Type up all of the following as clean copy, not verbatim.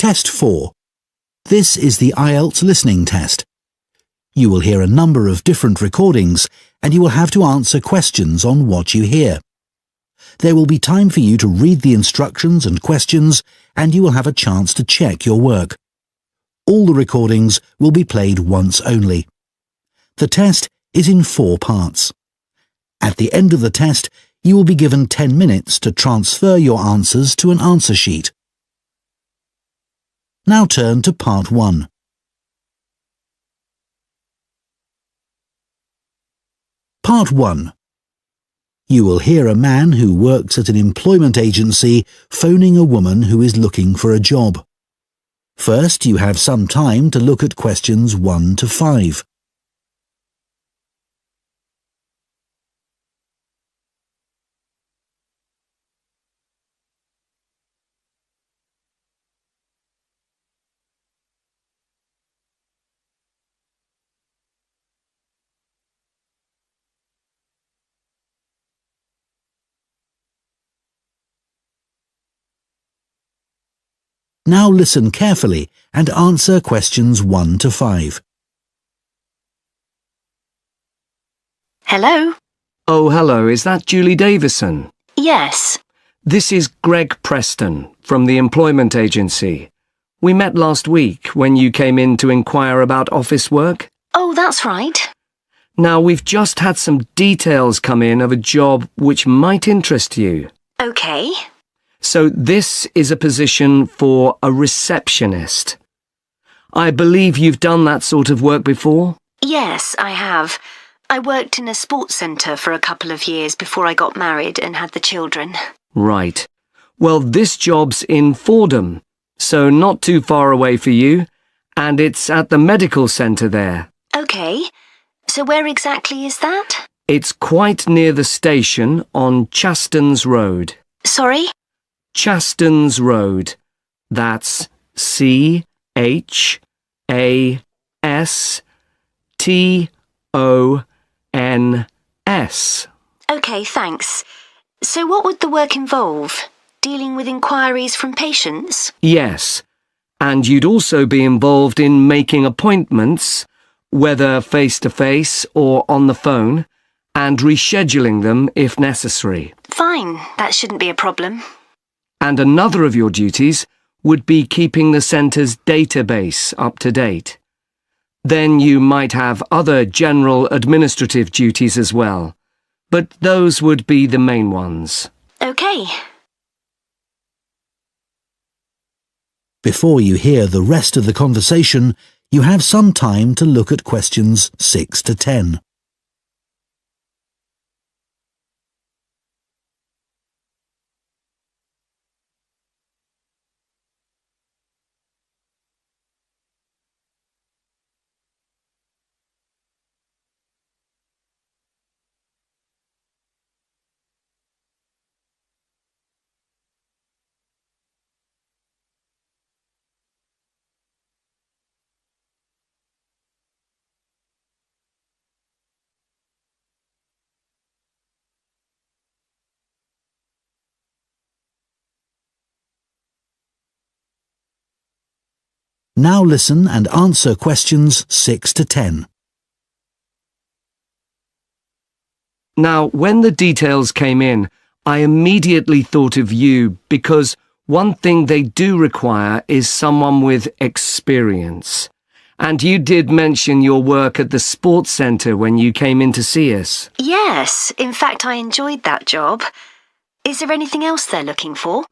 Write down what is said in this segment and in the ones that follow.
Test 4. This is the IELTS listening test. You will hear a number of different recordings and you will have to answer questions on what you hear. There will be time for you to read the instructions and questions and you will have a chance to check your work. All the recordings will be played once only. The test is in 4 parts. At the end of the test, you will be given 10 minutes to transfer your answers to an answer sheet. Now turn to Part 1. Part 1. You will hear a man who works at an employment agency phoning a woman who is looking for a job. First, you have some time to look at questions 1 to 5. Now listen carefully and answer questions 1 to 5. Hello? Oh, hello. Is that Julie Davison? Yes. This is Greg Preston from the employment agency. We met last week when you came in to inquire about office work. Oh, that's right. Now, we've just had some details come in of a job which might interest you. OK. So this is a position for a receptionist. I believe you've done that sort of work before? Yes, I have. I worked in a sports centre for a couple of years before I got married and had the children. Right. Well, this job's in Fordham, so not too far away for you, and it's at the medical centre there. OK. So where exactly is that? It's quite near the station on Chastens Road. Sorry? Chastens Road. That's Chastons. OK, thanks. So what would the work involve? Dealing with inquiries from patients? Yes, and you'd also be involved in making appointments, whether face-to-face or on the phone, and rescheduling them if necessary. Fine, that shouldn't be a problem. And another of your duties would be keeping the centre's database up to date. Then you might have other general administrative duties as well, but those would be the main ones. OK. Before you hear the rest of the conversation, you have some time to look at questions 6 to 10. Now listen and answer questions 6 to 10. Now, when the details came in, I immediately thought of you because one thing they do require is someone with experience. And you did mention your work at the sports centre when you came in to see us. Yes, in fact I enjoyed that job. Is there anything else they're looking for?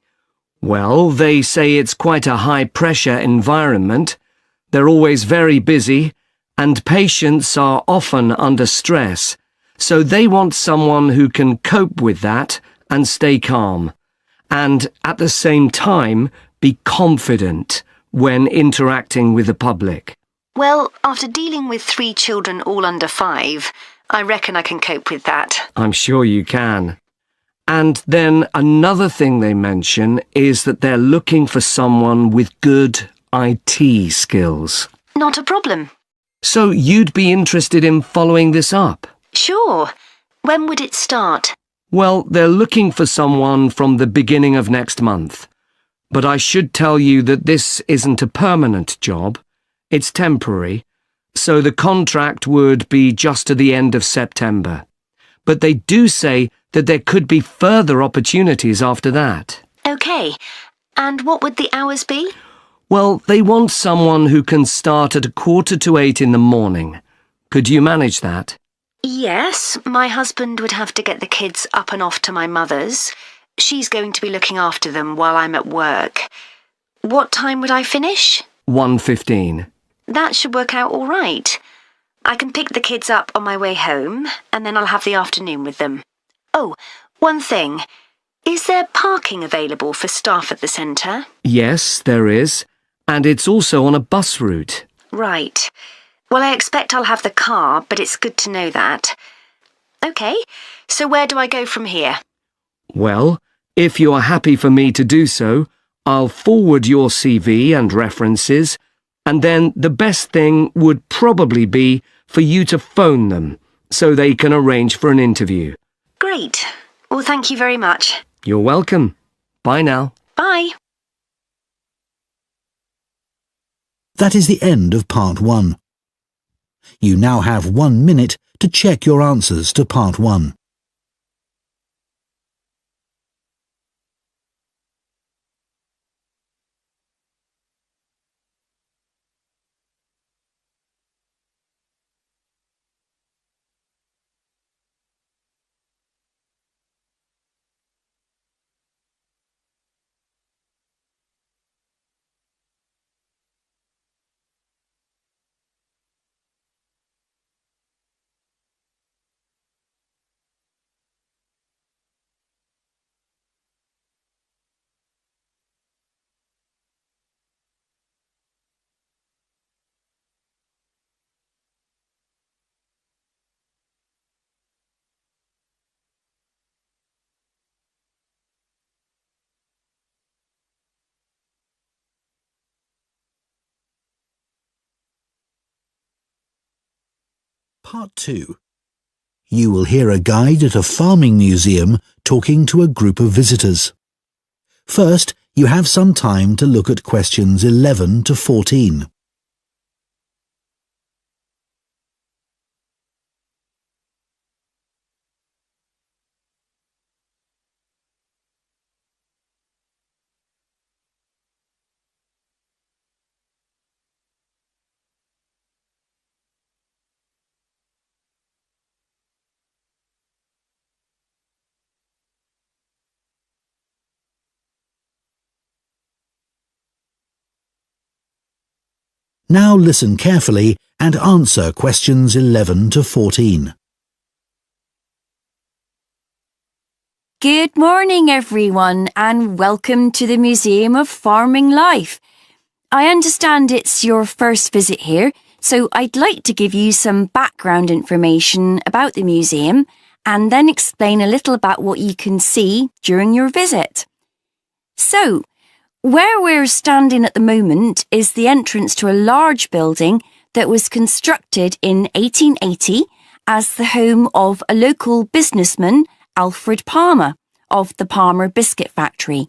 Well, they say it's quite a high-pressure environment. They're always very busy, and patients are often under stress. So they want someone who can cope with that and stay calm, and at the same time be confident when interacting with the public. Well, after dealing with 3 children all under 5, I reckon I can cope with that. I'm sure you can. And then another thing they mention is that they're looking for someone with good IT skills. Not a problem. So you'd be interested in following this up? Sure. When would it start? Well, they're looking for someone from the beginning of next month. But I should tell you that this isn't a permanent job. It's temporary, so the contract would be just to the end of September. But they do say that there could be further opportunities after that. OK. And what would the hours be? Well, they want someone who can start at 7:45 in the morning. Could you manage that? Yes, my husband would have to get the kids up and off to my mother's. She's going to be looking after them while I'm at work. What time would I finish? 1:15. That should work out all right. I can pick the kids up on my way home, and then I'll have the afternoon with them. Oh, one thing. Is there parking available for staff at the centre? Yes, there is. And it's also on a bus route. Right. Well, I expect I'll have the car, but it's good to know that. OK, so where do I go from here? Well, if you are happy for me to do so, I'll forward your CV and references, and then the best thing would probably be for you to phone them so they can arrange for an interview. Great. Well, thank you very much. You're welcome. Bye now. Bye. That is the end of Part 1. You now have 1 minute to check your answers to Part 1. Part 2. You will hear a guide at a farming museum talking to a group of visitors. First, you have some time to look at questions 11 to 14. Now listen carefully and answer questions 11 to 14. Good morning, everyone, and welcome to the Museum of Farming Life. I understand it's your first visit here, so I'd like to give you some background information about the museum and then explain a little about what you can see during your visit. So, where we're standing at the moment is the entrance to a large building that was constructed in 1880 as the home of a local businessman, Alfred Palmer, of the Palmer Biscuit Factory.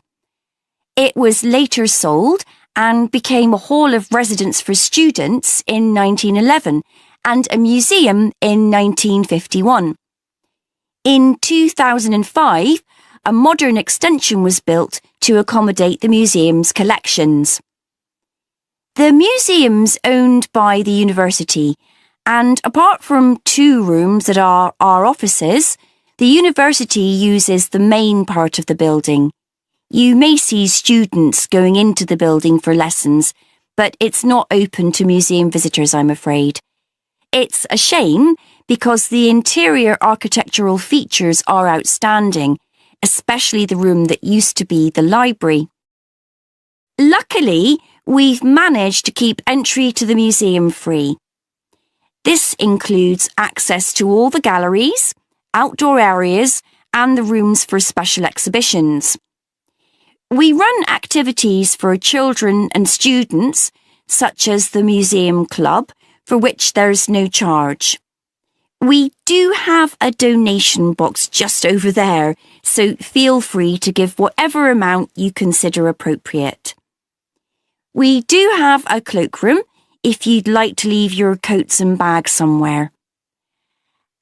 It was later sold and became a hall of residence for students in 1911 and a museum in 1951. In 2005, a modern extension was built to accommodate the museum's collections. The museum's owned by the university, and apart from 2 rooms that are our offices, the university uses the main part of the building. You may see students going into the building for lessons, but it's not open to museum visitors, I'm afraid. It's a shame because the interior architectural features are outstanding, especially the room that used to be the library. Luckily, we've managed to keep entry to the museum free. This includes access to all the galleries, outdoor areas, and the rooms for special exhibitions. We run activities for children and students, such as the Museum Club, for which there's no charge. We do have a donation box just over there so feel free to give whatever amount you consider appropriate. We do have a cloakroom if you'd like to leave your coats and bags somewhere.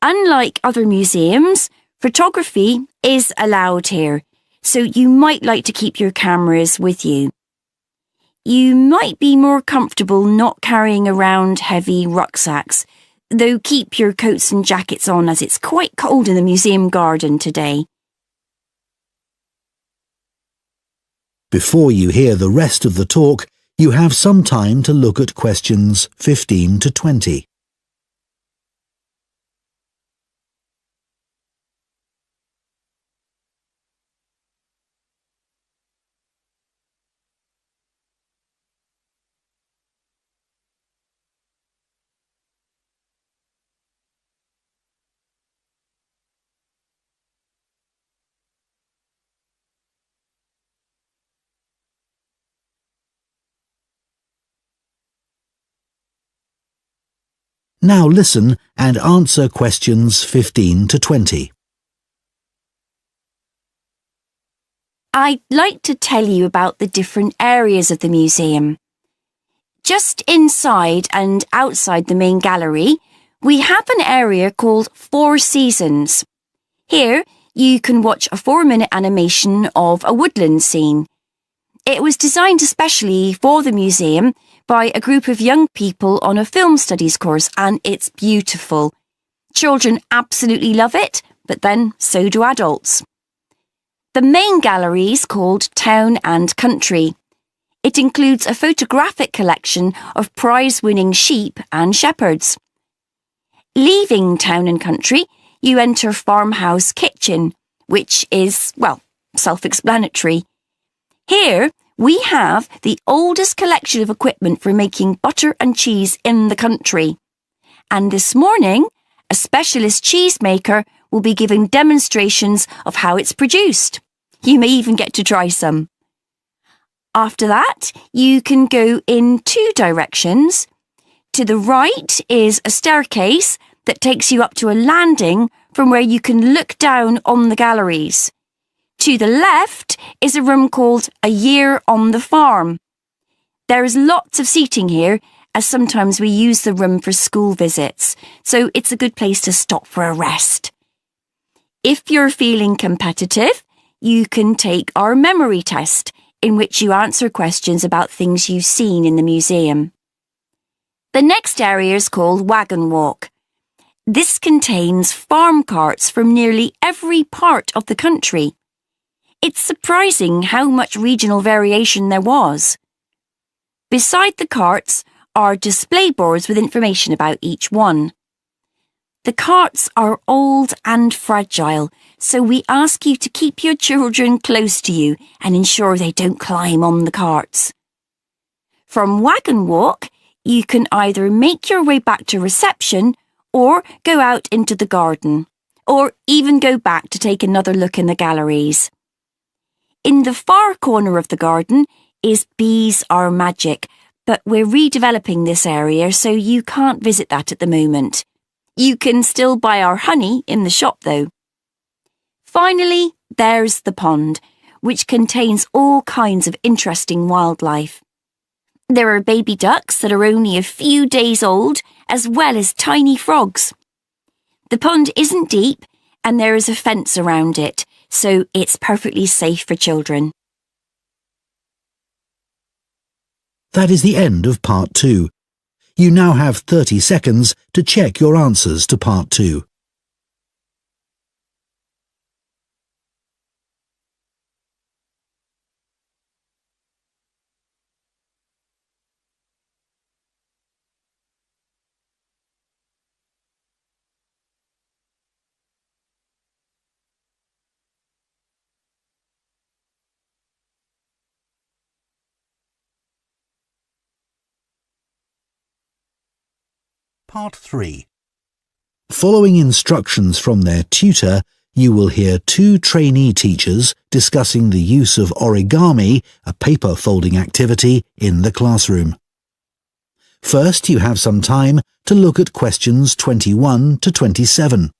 Unlike other museums, photography is allowed here, so you might like to keep your cameras with you. You might be more comfortable not carrying around heavy rucksacks, though keep your coats and jackets on as it's quite cold in the museum garden today. Before you hear the rest of the talk, you have some time to look at questions 15 to 20. Now listen and answer questions 15 to 20. I'd like to tell you about the different areas of the museum. Just inside and outside the main gallery, we have an area called Four Seasons. Here, you can watch a 4-minute animation of a woodland scene. It was designed especially for the museum by a group of young people on a film studies course, and it's beautiful. Children absolutely love it, but then so do adults. The main gallery is called Town and Country. It includes a photographic collection of prize-winning sheep and shepherds. Leaving Town and Country, you enter Farmhouse Kitchen, which is, well, self-explanatory. Here, we have the oldest collection of equipment for making butter and cheese in the country. And this morning, a specialist cheesemaker will be giving demonstrations of how it's produced. You may even get to try some. After that, you can go in 2 directions. To the right is a staircase that takes you up to a landing from where you can look down on the galleries. To the left is a room called A Year on the Farm. There is lots of seating here, as sometimes we use the room for school visits, so it's a good place to stop for a rest. If you're feeling competitive, you can take our memory test, in which you answer questions about things you've seen in the museum. The next area is called Wagon Walk. This contains farm carts from nearly every part of the country. It's surprising how much regional variation there was. Beside the carts are display boards with information about each one. The carts are old and fragile, so we ask you to keep your children close to you and ensure they don't climb on the carts. From Wagon Walk, you can either make your way back to reception or go out into the garden, or even go back to take another look in the galleries. In the far corner of the garden is Bees Are Magic, but we're redeveloping this area so you can't visit that at the moment. You can still buy our honey in the shop though. Finally, there's the pond, which contains all kinds of interesting wildlife. There are baby ducks that are only a few days old, as well as tiny frogs. The pond isn't deep, and there is a fence around it, so it's perfectly safe for children. That is the end of Part 2. You now have 30 seconds to check your answers to Part 2. Part 3. Following instructions from their tutor, you will hear 2 trainee teachers discussing the use of origami, a paper folding activity, in the classroom. First, you have some time to look at questions 21 to 27.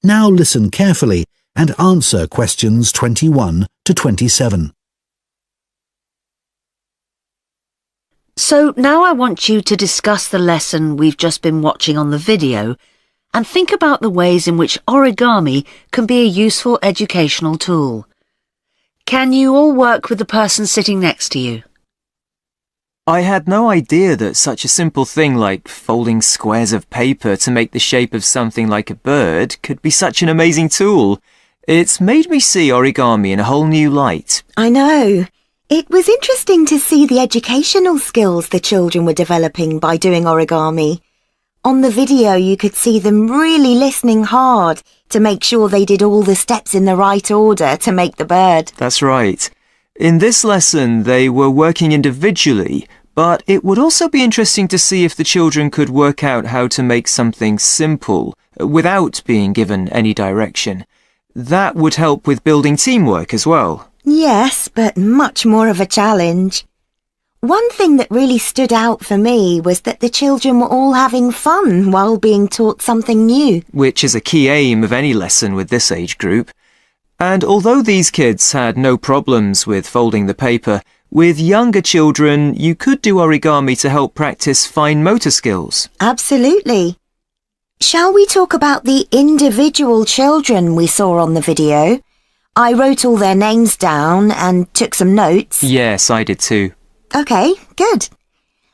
Now listen carefully and answer questions 21 to 27. So now I want you to discuss the lesson we've just been watching on the video and think about the ways in which origami can be a useful educational tool. Can you all work with the person sitting next to you? I had no idea that such a simple thing like folding squares of paper to make the shape of something like a bird could be such an amazing tool. It's made me see origami in a whole new light. I know. It was interesting to see the educational skills the children were developing by doing origami. On the video, you could see them really listening hard to make sure they did all the steps in the right order to make the bird. That's right. In this lesson, they were working individually, but it would also be interesting to see if the children could work out how to make something simple without being given any direction. That would help with building teamwork as well. Yes, but much more of a challenge. One thing that really stood out for me was that the children were all having fun while being taught something new. Which is a key aim of any lesson with this age group. And although these kids had no problems with folding the paper, with younger children you could do origami to help practice fine motor skills. Absolutely. Shall we talk about the individual children we saw on the video? I wrote all their names down and took some notes. Yes, I did too. Okay, good.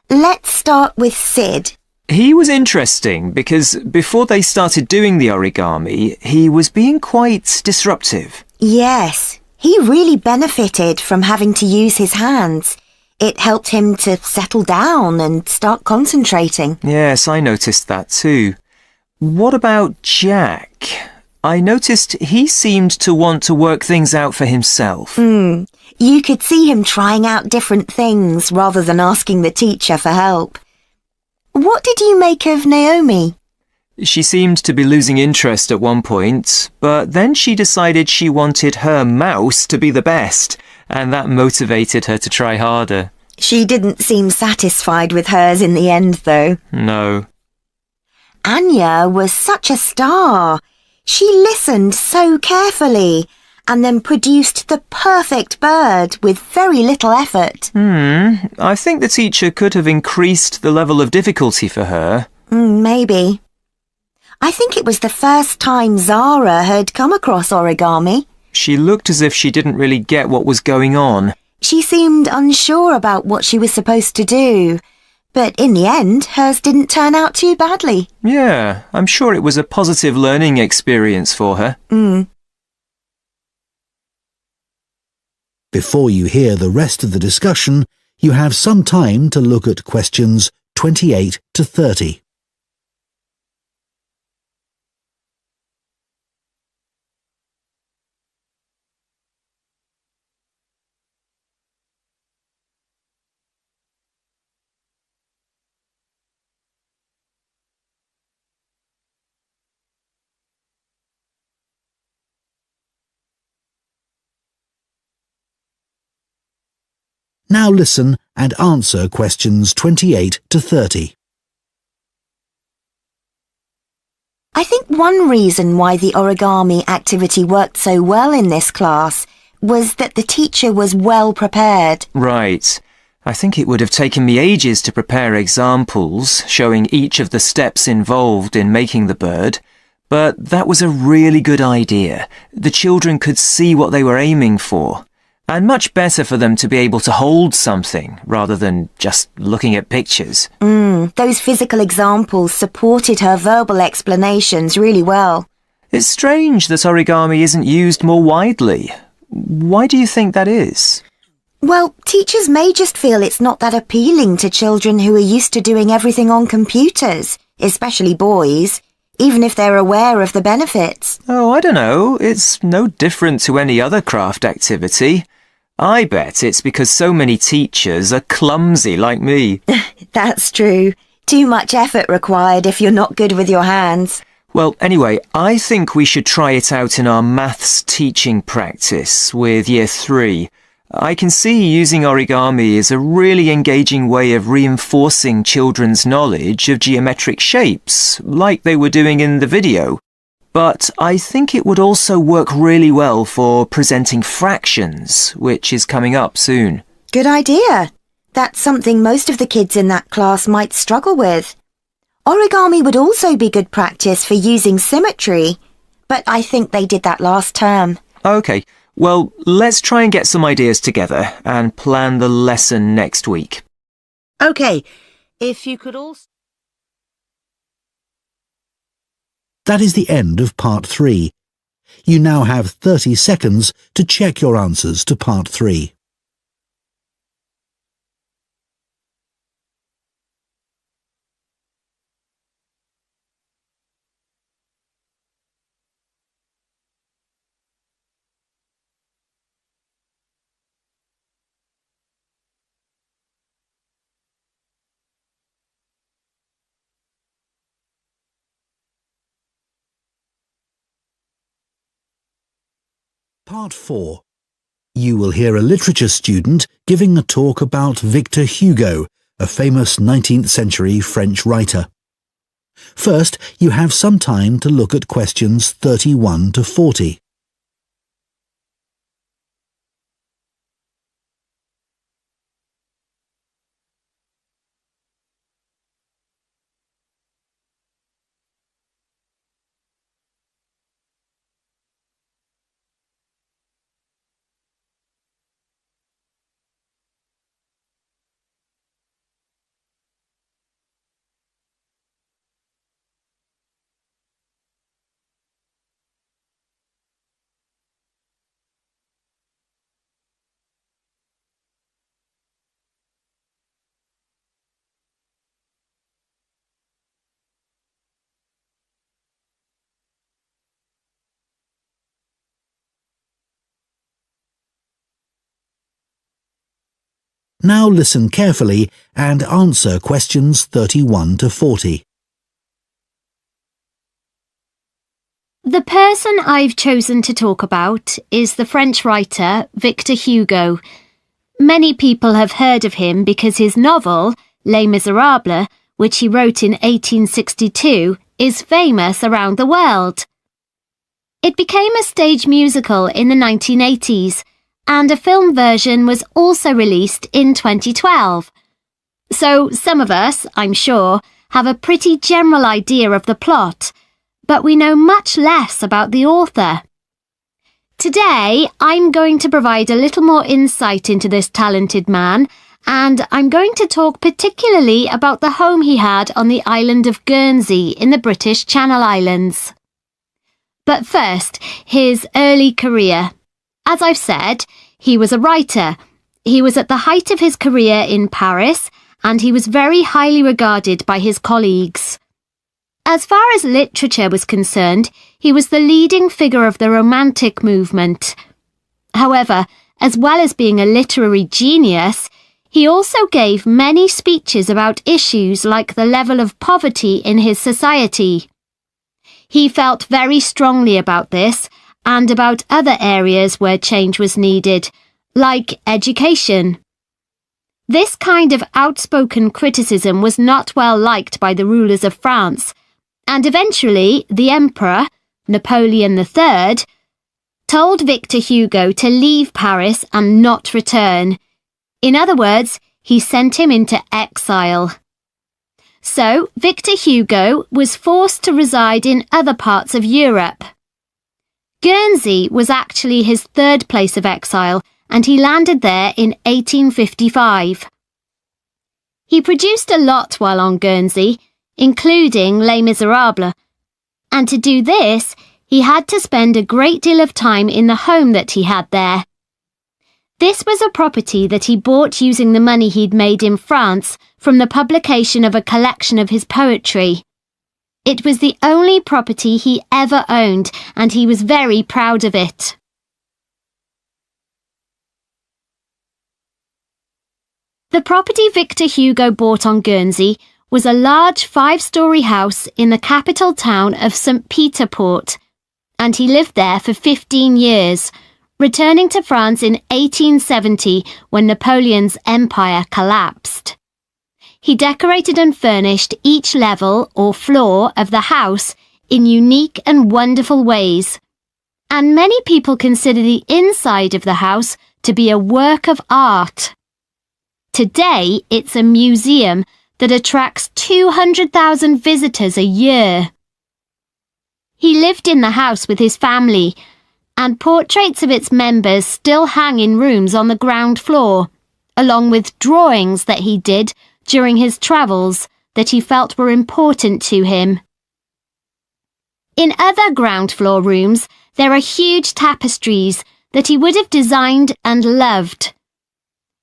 Let's start with Sid. He was interesting because before they started doing the origami, he was being quite disruptive. Yes, he really benefited from having to use his hands. It helped him to settle down and start concentrating. Yes, I noticed that too. What about Jack? I noticed he seemed to want to work things out for himself. You could see him trying out different things rather than asking the teacher for help. What did you make of Naomi? She seemed to be losing interest at one point, but then she decided she wanted her mouse to be the best, and that motivated her to try harder. She didn't seem satisfied with hers in the end, though. No. Anya was such a star. She listened so carefully and then produced the perfect bird with very little effort. I think the teacher could have increased the level of difficulty for her. Maybe. I think it was the first time Zara had come across origami. She looked as if she didn't really get what was going on. She seemed unsure about what she was supposed to do, but in the end, hers didn't turn out too badly. Yeah, I'm sure it was a positive learning experience for her. Before you hear the rest of the discussion, you have some time to look at questions 28 to 30. Now listen and answer questions 28 to 30. I think one reason why the origami activity worked so well in this class was that the teacher was well prepared. Right. I think it would have taken me ages to prepare examples showing each of the steps involved in making the bird, but that was a really good idea. The children could see what they were aiming for. And much better for them to be able to hold something rather than just looking at pictures. Those physical examples supported her verbal explanations really well. It's strange that origami isn't used more widely. Why do you think that is? Well, teachers may just feel it's not that appealing to children who are used to doing everything on computers, especially boys, even if they're aware of the benefits. Oh, I don't know. It's no different to any other craft activity. I bet it's because so many teachers are clumsy like me. That's true. Too much effort required if you're not good with your hands. Well, anyway, I think we should try it out in our maths teaching practice with Year 3. I can see using origami is a really engaging way of reinforcing children's knowledge of geometric shapes, like they were doing in the video. but I think it would also work really well for presenting fractions, which is coming up soon. Good idea. That's something most of the kids in that class might struggle with. Origami would also be good practice for using symmetry, but I think they did that last term. OK, well, let's try and get some ideas together and plan the lesson next week. OK, if you could also... That is the end of Part 3. You now have 30 seconds to check your answers to Part 3. Part 4. You will hear a literature student giving a talk about Victor Hugo, a famous 19th century French writer. First, you have some time to look at questions 31 to 40. Now listen carefully and answer questions 31 to 40. The person I've chosen to talk about is the French writer Victor Hugo. Many people have heard of him because his novel, Les Miserables, which he wrote in 1862, is famous around the world. It became a stage musical in the 1980s, and a film version was also released in 2012. So some of us, I'm sure, have a pretty general idea of the plot, but we know much less about the author. Today, I'm going to provide a little more insight into this talented man, and I'm going to talk particularly about the home he had on the island of Guernsey in the British Channel Islands. But first, his early career. As I've said, he was a writer. He was at the height of his career in Paris, and he was very highly regarded by his colleagues. As far as literature was concerned, he was the leading figure of the Romantic movement. However, as well as being a literary genius, he also gave many speeches about issues like the level of poverty in his society. He felt very strongly about this, and about other areas where change was needed, like education. This kind of outspoken criticism was not well liked by the rulers of France, and eventually the Emperor, Napoleon III, told Victor Hugo to leave Paris and not return. In other words, he sent him into exile. So Victor Hugo was forced to reside in other parts of Europe. Guernsey was actually his third place of exile, and he landed there in 1855. He produced a lot while on Guernsey, including Les Miserables, and to do this, he had to spend a great deal of time in the home that he had there. This was a property that he bought using the money he'd made in France from the publication of a collection of his poetry. It was the only property he ever owned, and he was very proud of it. The property Victor Hugo bought on Guernsey was a large 5-storey house in the capital town of St. Peter Port, and he lived there for 15 years, returning to France in 1870 when Napoleon's empire collapsed. He decorated and furnished each level or floor of the house in unique and wonderful ways. And many people consider the inside of the house to be a work of art. Today, it's a museum that attracts 200,000 visitors a year. He lived in the house with his family, and portraits of its members still hang in rooms on the ground floor, along with drawings that he did during his travels that he felt were important to him. In other ground floor rooms, there are huge tapestries that he would have designed and loved.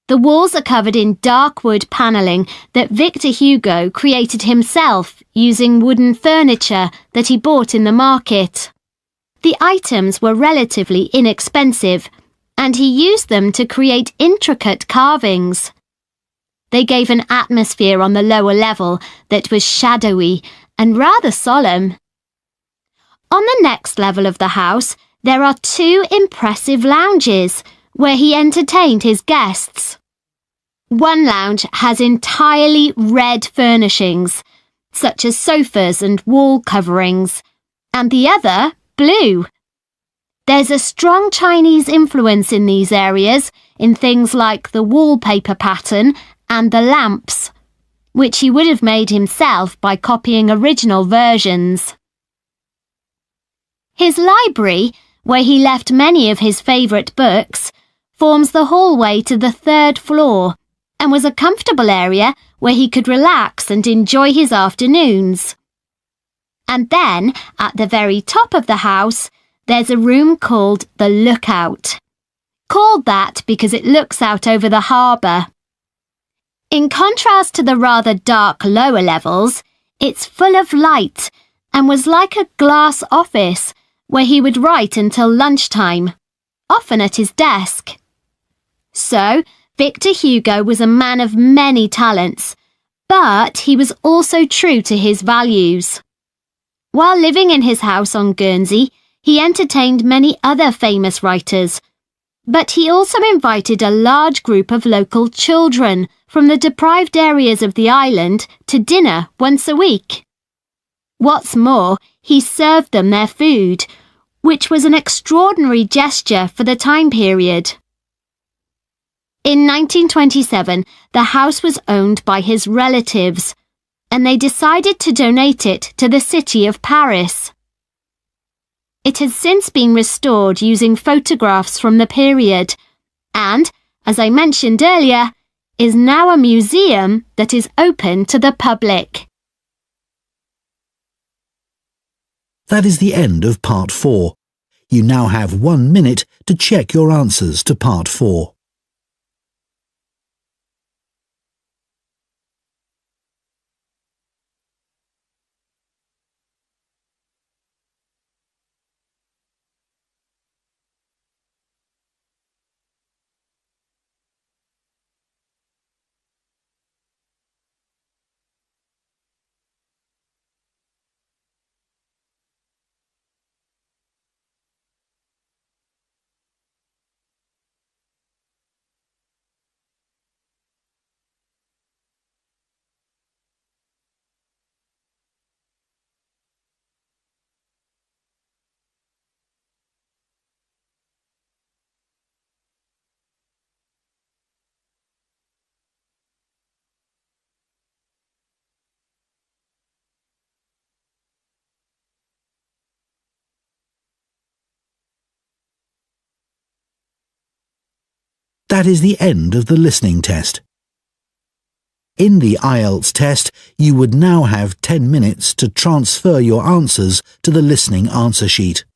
The walls are covered in dark wood panelling that Victor Hugo created himself using wooden furniture that he bought in the market. The items were relatively inexpensive, and he used them to create intricate carvings. They gave an atmosphere on the lower level that was shadowy and rather solemn. On the next level of the house, there are 2 impressive lounges where he entertained his guests. One lounge has entirely red furnishings, such as sofas and wall coverings, and the other blue. There's a strong Chinese influence in these areas in things like the wallpaper pattern and the lamps, which he would have made himself by copying original versions. His library, where he left many of his favourite books, forms the hallway to the 3rd floor and was a comfortable area where he could relax and enjoy his afternoons. And then, at the very top of the house, there's a room called the Lookout. Called that because it looks out over the harbour. In contrast to the rather dark lower levels, it's full of light and was like a glass office where he would write until lunchtime, often at his desk. So, Victor Hugo was a man of many talents, but he was also true to his values. While living in his house on Guernsey, he entertained many other famous writers, but he also invited a large group of local children from the deprived areas of the island to dinner once a week. What's more, he served them their food, which was an extraordinary gesture for the time period. In 1927, the house was owned by his relatives, and they decided to donate it to the city of Paris. It has since been restored using photographs from the period, and, as I mentioned earlier, is now a museum that is open to the public. That is the end of Part 4. You now have 1 minute to check your answers to Part 4. That is the end of the listening test. In the IELTS test, you would now have 10 minutes to transfer your answers to the listening answer sheet.